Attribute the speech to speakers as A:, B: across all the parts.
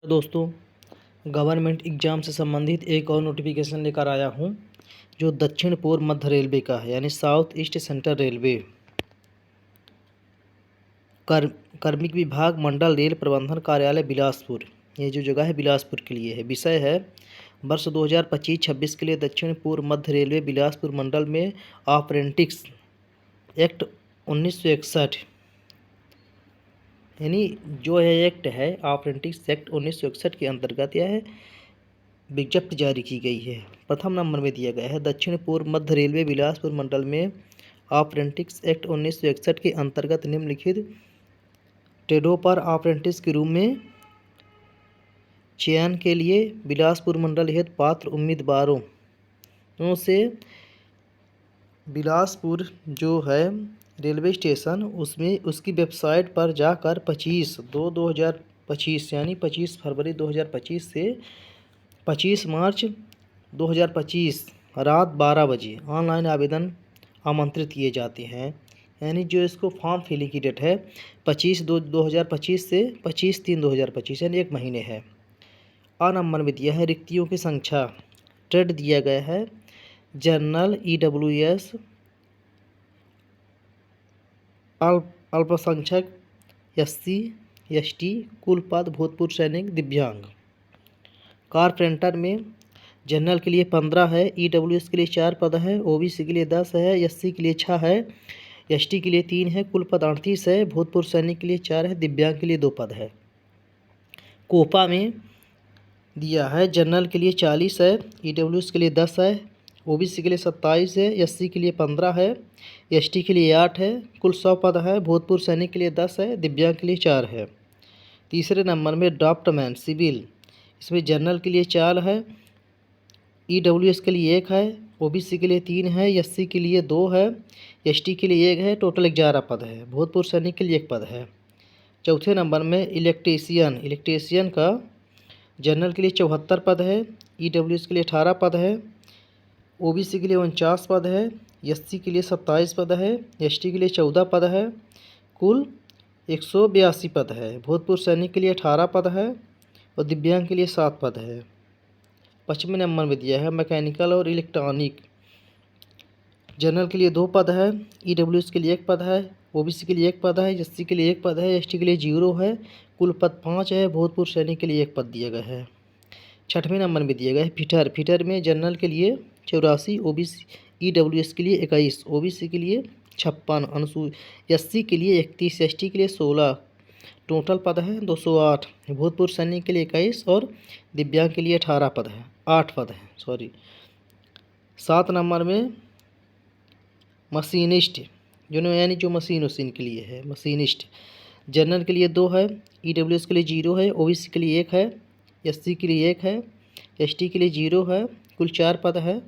A: दोस्तों, government exam से संबंधित एक और नोटिफिकेशन लेकर आया हूँ जो दक्षिण पूर्व मध्य रेलवे का है, यानी साउथ ईस्ट सेंट्रल रेलवे कार्मिक विभाग मंडल रेल प्रबंधन कार्यालय बिलासपुर। ये जो जगह है बिलासपुर के लिए है। विषय है वर्ष 2025-26 के लिए दक्षिण पूर्व मध्य रेलवे बिलासपुर मंडल में अप्रेंटिस एक्ट 1961, यानी जो है एक्ट है अप्रेंटिस एक्ट 1961 के अंतर्गत यह विज्ञप्ति जारी की गई है। प्रथम नंबर में दिया गया है दक्षिण पूर्व मध्य रेलवे बिलासपुर मंडल में अप्रेंटिस एक्ट 1961 के अंतर्गत निम्नलिखित ट्रेडों पर अप्रेंटिस के रूप में चयन के लिए बिलासपुर मंडल हेतु पात्र उम्मीदवारों से बिलासपुर जो है रेलवे स्टेशन उसमें उसकी वेबसाइट पर जाकर 25/2/2025 यानी 25 फरवरी 2025 से 25 मार्च 2025 रात 12 बजे ऑनलाइन आवेदन आमंत्रित किए जाते हैं। यानी जो इसको फॉर्म फिलिंग की डेट है 25/2/2025 से 25/3/2025 यानी 1 महीने है। आ नंबर में दिया है रिक्तियों की संख्या। ट्रेड दिया गया है जनरल EWS अल्पसंख्यक SC ST कुल पद भूतपूर्व सैनिक दिव्यांग। कारपेंटर में जनरल के लिए 15 है, EWS के लिए 4 पद है, OBC के लिए 10 है, SC के लिए 6 है, ST के लिए 3 है, कुल पद 38 है। भूतपूर्व सैनिक के लिए 4 है, दिव्यांग के लिए 2 पद है। कोपा में दिया है जनरल के लिए 40 है, EWS के लिए 10 है, OBC के लिए 27 है, SC के लिए 15 है, ST के लिए 8 है, कुल 100 पद है। भूतपूर्व सैनिक के लिए 10 है, दिव्यांग के लिए 4 है। तीसरे नंबर में ड्राफ्टमैन सिविल, इसमें जनरल के लिए 4 है, EWS के लिए 1 है, OBC के लिए 3 है, SC के लिए 2 है, ST के लिए 1 है, टोटल 11 पद है। भूतपूर्व सैनिक के लिए 1 पद है। चौथे नंबर में इलेक्ट्रीशियन का जनरल के लिए 74 पद है, EWS के लिए 18 पद है, OBC के लिए 49 पद है, SC के लिए 27 पद है, ST के लिए 14 पद है, कुल 182 पद है। भूतपूर्व सैनिक के लिए 18 पद है और दिव्यांग के लिए 7 पद है। 5वें नंबर में दिया है मैकेनिकल और इलेक्ट्रॉनिक। जनरल के लिए 2 पद है, EWS के लिए 1 पद है, OBC के लिए 1 पद है, SC के लिए 1 पद है, ST के लिए 0 है, कुल पद 5 है। भूतपूर्व सैनिक के लिए 1 पद दिया गया है। 6वें नंबर में दिया गया है फिटर में जनरल के लिए 84, OBC EWS के लिए 21, OBC के लिए 56, SC के लिए 31, ST के लिए 16, टोटल पद है 208। भूतपूर्व सैनिक के लिए 21 और दिव्यांग के लिए 18 पद है, 8 पद है सॉरी। 7 नंबर में मशीनिस्ट यानी जो मशीन के लिए है मशीनिस्ट। जनरल के लिए 2 है, EWS के लिए 0 है, OBC के लिए 1 है, SC के लिए 1 है, ST के लिए 0 है, कुल 4 पद है।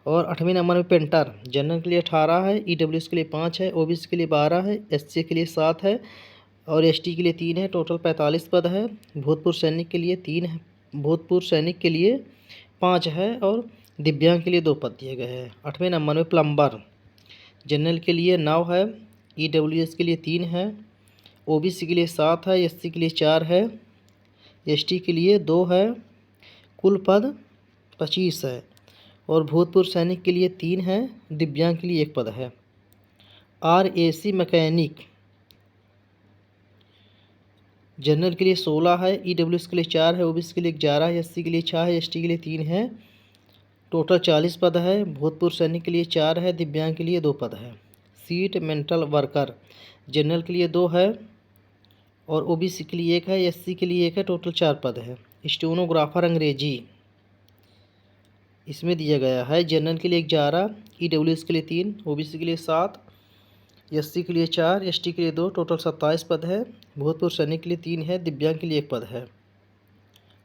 A: और 8वें नंबर में पेंटर, जनरल के लिए 18 है, EWS के लिए 5 है, OBC के लिए 12 है, SC के लिए 7 है और ST के लिए 3 है, टोटल 45 पद है। भूतपूर्व सैनिक के लिए 3 है, भूतपूर्व सैनिक के लिए 5 है और दिव्यांग के लिए 2 पद दिए गए हैं। 8वें नंबर में प्लम्बर, जनरल के लिए 9 है, EWS के लिए 3 है, OBC के लिए 7 है, SC के लिए 4 है, ST के लिए 2 है, कुल पद 25 है और भूतपूर्व सैनिक के लिए 3 है, दिव्यांग के लिए 1 पद है। RAC मैकेनिक, जनरल के लिए 16 है, EWS के लिए 4 है, OBC के लिए 11 है, SC के लिए 6 है, ST के लिए 3 है, टोटल 40 पद है। भूतपूर्व सैनिक के लिए 4 है, दिव्यांग के लिए 2 पद है। सीट मेंटल वर्कर, जनरल के लिए 2 है और OBC के लिए 1 है, SC के लिए 1 है, टोटल 4 पद है। स्टेनोग्राफर अंग्रेजी, इसमें दिया गया है जनरल के लिए 11, EWS के लिए 3, OBC के लिए 7, SC के लिए 4, ST के लिए 2, टोटल 27 पद है। भूतपूर्व सैनिक के लिए 3 है, दिव्यांग के लिए 1 पद है।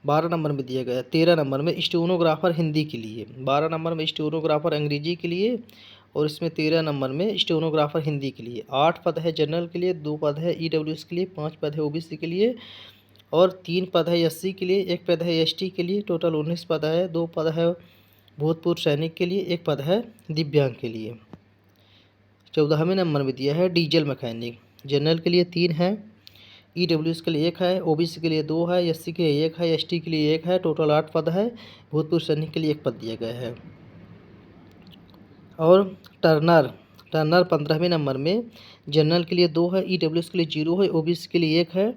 A: 12 नंबर में दिया गया है। 13 नंबर में स्टेनोग्राफर हिंदी के लिए, 12 नंबर में स्टेनोग्राफर अंग्रेजी के लिए और इसमें 13 नंबर में स्टेनोग्राफर हिंदी के लिए। 8 पद है जनरल के लिए, 2 पद है EWS के लिए, 5 पद है OBC के लिए और 3 पद है SC के लिए, 1 पद है ST के लिए, टोटल 19 पद है। 2 पद है भूतपूर्व सैनिक के लिए, 1 पद है दिव्यांग के लिए। 14वें नंबर में दिया है डीजल मैकेनिक, जनरल के लिए 3 है, ईडब्ल्यूएस के लिए 1 है, ओबीसी के लिए 2 है, एससी के लिए 1 है, एसटी के लिए 1 है, टोटल 8 पद है। भूतपूर्व सैनिक के लिए 1 पद दिया गया है। और टर्नर टर्नर 15वें नंबर में जनरल के लिए 2 है, ईडब्ल्यूएस के लिए 0 है, ओबीसी के लिए 1 है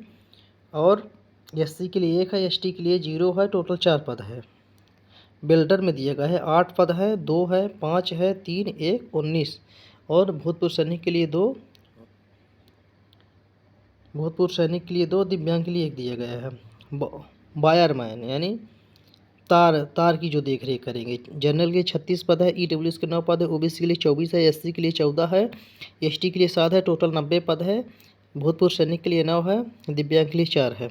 A: और एससी के लिए 1 है, एसटी के लिए 0 है, टोटल 4 पद है। बिल्डर में दिया गया है 8 पद है, 2 है, 5 है, 3, 1, 19 और भूतपूर्व सैनिक के लिए 2, दिव्यांग के लिए 1 दिया गया है। वायरमैन यानी तार की जो देख रेख करेंगे। जनरल के 36 पद है, ईडब्ल्यूएस के 9 पद है, ओबीसी के लिए 24 है, एससी के लिए 14 है, एसटी के लिए 7 है, टोटल 90 पद है। भूतपूर्व सैनिक के लिए 9 है, दिव्यांग के लिए 4 है।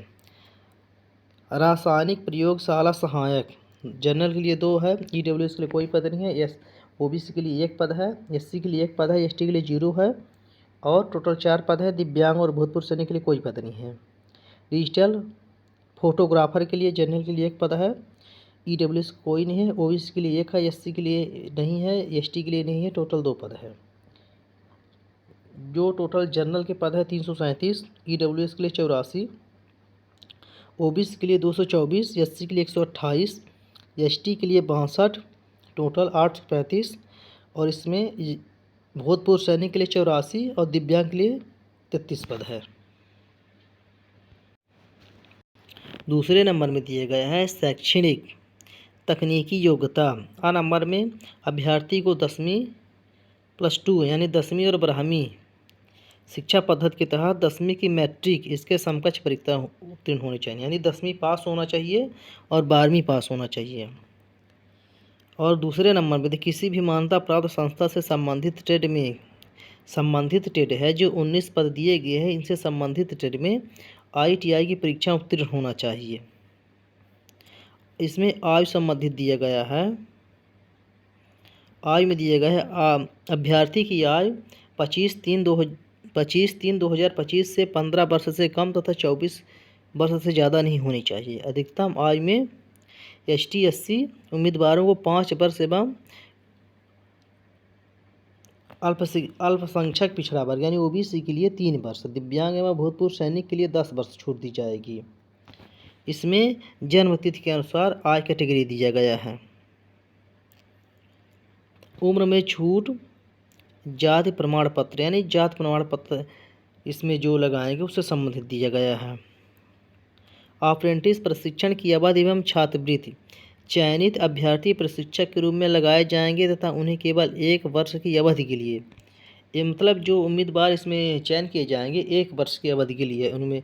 A: रासायनिक प्रयोगशाला सहायक जनरल के लिए 2 है, ईडब्ल्यूएस के लिए कोई पद नहीं है, ओबीसी के लिए 1 पद है, एससी के लिए 1 पद है, एसटी के लिए 0 है और टोटल 4 पद है। दिव्यांग और भूतपूर्व सैनिक के लिए कोई पद नहीं है। डिजिटल फोटोग्राफर के लिए जनरल के लिए 1 पद है, ईडब्ल्यूएस कोई नहीं है, ओबीसी के लिए 1 है, एससी के लिए नहीं है, एसटी के लिए नहीं है, टोटल 2 पद है। जो टोटल जनरल के पद है 337, ईडब्ल्यूएस के लिए 84, ओबीसी के लिए 224, एससी के लिए 128, एसटी के लिए 62, टोटल 835 और इसमें भूतपूर्व सैनिक के लिए 84 और दिव्यांग के लिए 33 पद है। दूसरे नंबर में दिया गया है शैक्षणिक तकनीकी योग्यता। आ नंबर में अभ्यर्थी को 10वीं +2 यानी 10वीं और 12वीं शिक्षा पद्धति के तहत 10वीं की मैट्रिक इसके समकक्ष परीक्षा उत्तीर्ण होनी चाहिए, यानी 10वीं पास होना चाहिए और 12वीं पास होना चाहिए। और दूसरे नंबर में किसी भी मान्यता प्राप्त संस्था से संबंधित ट्रेड है जो 19 पद दिए गए हैं, इनसे संबंधित ट्रेड में ITI की परीक्षा उत्तीर्ण होना चाहिए। इसमें आयु संबंधित दिया गया है। आयु में दिया गया है अभ्यर्थी की आयु 25/3/2025 से 15 वर्ष से कम तथा 24 वर्ष से ज़्यादा नहीं होनी चाहिए। अधिकतम आयु में ST SC उम्मीदवारों को 5 वर्ष एवं अल्पसंख्यक पिछड़ा वर्ग यानी OBC के लिए 3 वर्ष, दिव्यांग एवं भूतपूर्व सैनिक के लिए 10 वर्ष छूट दी जाएगी। इसमें जन्म तिथि के अनुसार आय कैटेगरी दिया गया है। उम्र में छूट जाति प्रमाण पत्र यानी जाति प्रमाण पत्र इसमें जो लगाएंगे उससे संबंधित दिया गया है। अप्रेंटिस प्रशिक्षण की अवधि एवं छात्रवृत्ति चयनित अभ्यर्थी प्रशिक्षक के रूप में लगाए जाएंगे तथा उन्हें केवल 1 वर्ष की अवधि के लिए, ये मतलब जो उम्मीदवार इसमें चयन किए जाएंगे 1 वर्ष की अवधि के लिए, उनमें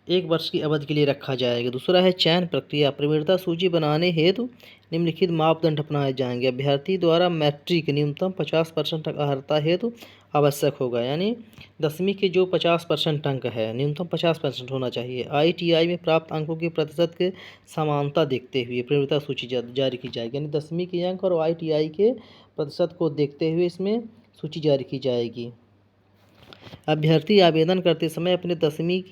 A: 1 वर्ष की अवधि के लिए रखा जाएगा। दूसरा है चयन प्रक्रिया। प्रवीणता सूची बनाने हेतु निम्नलिखित मापदंड अपनाए जाएंगे। अभ्यर्थी द्वारा मैट्रिक न्यूनतम 50% अर्हता हेतु आवश्यक होगा, यानी 10वीं के जो 50% अंक है न्यूनतम 50% होना चाहिए। ITI में प्राप्त अंकों के प्रतिशत के समानता देखते हुए प्रवीणता सूची जारी की जाएगी, यानी 10वीं के अंक और ITI के प्रतिशत को देखते हुए इसमें सूची जारी की जाएगी। अभ्यर्थी आवेदन करते समय अपने 10वीं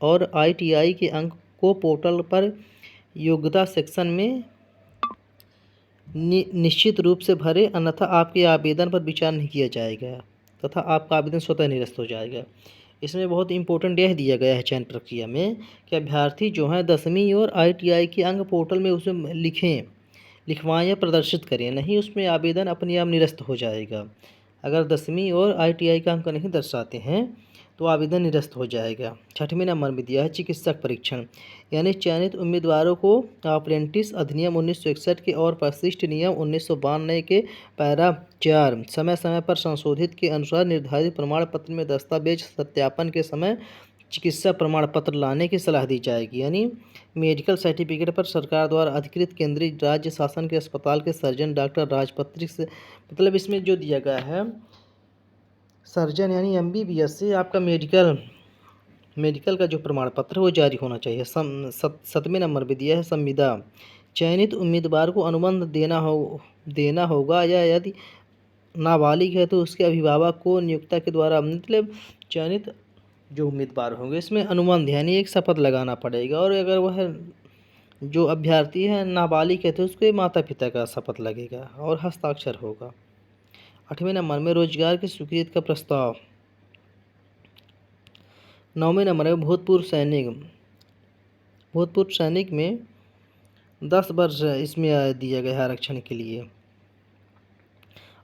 A: और ITI के अंक को पोर्टल पर योग्यता सेक्शन में निश्चित रूप से भरें, अन्यथा आपके आवेदन पर विचार नहीं किया जाएगा तथा आपका आवेदन स्वतः निरस्त हो जाएगा। इसमें बहुत इंपॉर्टेंट यह दिया गया है चयन प्रक्रिया में कि अभ्यर्थी जो है 10वीं और ITI के अंक पोर्टल में उसमें लिखवाएं या प्रदर्शित करें, नहीं उसमें आवेदन अपने आप निरस्त हो जाएगा। अगर 10वीं और ITI का अंक नहीं दर्शाते हैं तो आवेदन निरस्त हो जाएगा। 6वें नंबर में दिया है चिकित्सक परीक्षण, यानी चयनित उम्मीदवारों को अप्रेंटिस अधिनियम 1961 के और परिशिष्ट नियम 1992 के पैरा 4 समय समय पर संशोधित के अनुसार निर्धारित प्रमाण पत्र में दस्तावेज सत्यापन के समय चिकित्सा प्रमाण पत्र लाने की सलाह दी जाएगी, यानी मेडिकल सर्टिफिकेट पर सरकार द्वारा अधिकृत केंद्रीय राज्य शासन के अस्पताल के सर्जन डॉक्टर राजपत्रित से, मतलब इसमें जो दिया गया है सर्जन यानी MBBS से आपका मेडिकल का जो प्रमाण पत्र है वो जारी होना चाहिए। 7वें नंबर पे दिया है संविदा। चयनित उम्मीदवार को अनुबंध देना होगा या यदि नाबालिग है तो उसके अभिभावक को नियोक्ता के द्वारा, मतलब चयनित जो उम्मीदवार होंगे इसमें अनुबंध यानी एक शपथ लगाना पड़ेगा, और अगर वह जो अभ्यर्थी है नाबालिग है तो उसके माता पिता का शपथ लगेगा और हस्ताक्षर होगा। 8वें नंबर में रोजगार की स्वीकृति का प्रस्ताव। 9वें नंबर है भूतपूर्व सैनिक। भूतपूर्व सैनिक में 10 वर्ष इसमें दिया गया है आरक्षण के लिए।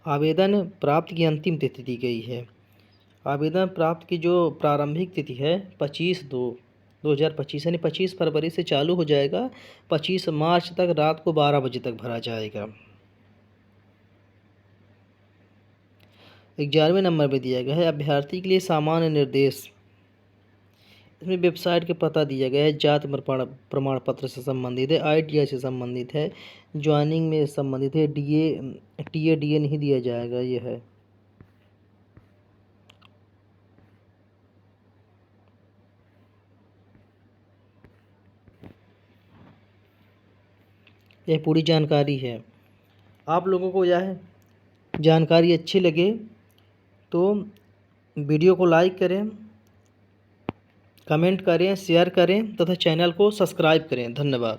A: आवेदन प्राप्त की अंतिम तिथि दी गई है। आवेदन प्राप्त की जो प्रारंभिक तिथि है 25/2/2025 यानी 25 फरवरी से चालू हो जाएगा, 25 मार्च तक रात को 12 बजे तक भरा जाएगा। 11वें नंबर पे दिया गया है अभ्यर्थी के लिए सामान्य निर्देश। इसमें वेबसाइट का पता दिया गया है, जाति प्रमाण पत्र से संबंधित है, ITI से संबंधित है, ज्वाइनिंग में संबंधित है, DA नहीं दिया जाएगा, ये है। यह पूरी जानकारी है। आप लोगों को यह जानकारी अच्छी लगे तो वीडियो को लाइक करें, कमेंट करें, शेयर करें तथा चैनल को सब्सक्राइब करें। धन्यवाद।